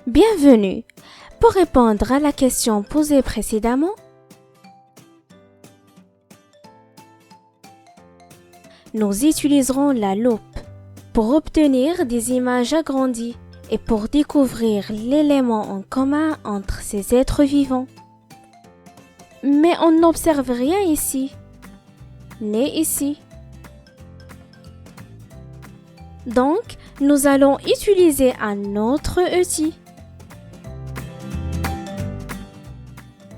Bienvenue. Pour répondre à la question posée précédemment, nous utiliserons la loupe pour obtenir des images agrandies et pour découvrir l'élément en commun entre ces êtres vivants. Mais on n'observe rien ici, ni ici. Donc, nous allons utiliser un autre outil.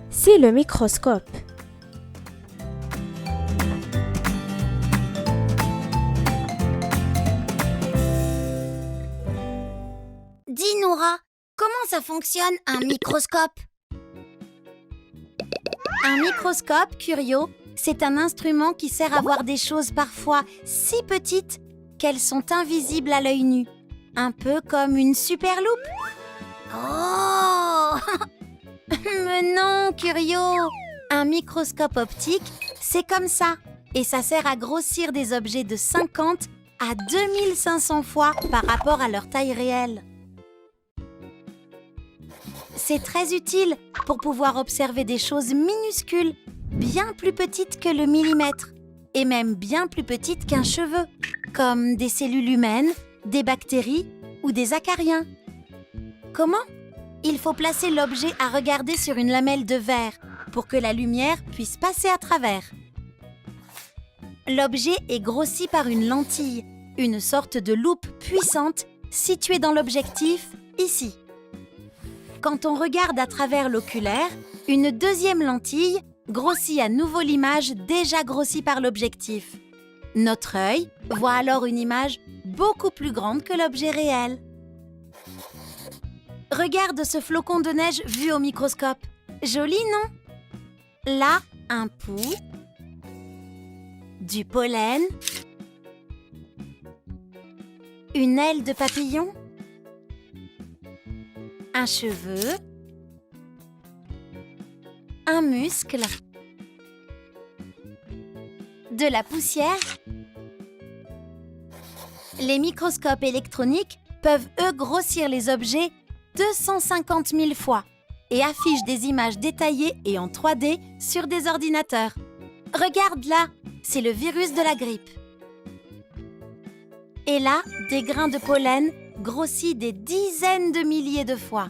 C'est le microscope. Dis Noura, comment ça fonctionne un microscope? Un microscope, Curio, c'est un instrument qui sert à voir des choses parfois si petites qu'elles sont invisibles à l'œil nu. Un peu comme une super loupe. Oh Mais non, Curio! Un microscope optique, c'est comme ça. Et ça sert à grossir des objets de 50 à 2500 fois par rapport à leur taille réelle. C'est très utile pour pouvoir observer des choses minuscules, bien plus petites que le millimètre, et même bien plus petites qu'un cheveu, comme des cellules humaines, des bactéries ou des acariens. Comment? Il faut placer l'objet à regarder sur une lamelle de verre pour que la lumière puisse passer à travers. L'objet est grossi par une lentille, une sorte de loupe puissante située dans l'objectif, ici. Quand on regarde à travers l'oculaire, une deuxième lentille grossit à nouveau l'image déjà grossie par l'objectif. Notre œil voit alors une image beaucoup plus grande que l'objet réel. Regarde ce flocon de neige vu au microscope. Joli, non? Là, un pouls, du pollen, une aile de papillon, un cheveu, un muscle, de la poussière. Les microscopes électroniques peuvent, eux, grossir les objets 250 000 fois et affichent des images détaillées et en 3D sur des ordinateurs. Regarde là, c'est le virus de la grippe. Et là, des grains de pollen grossis des dizaines de milliers de fois.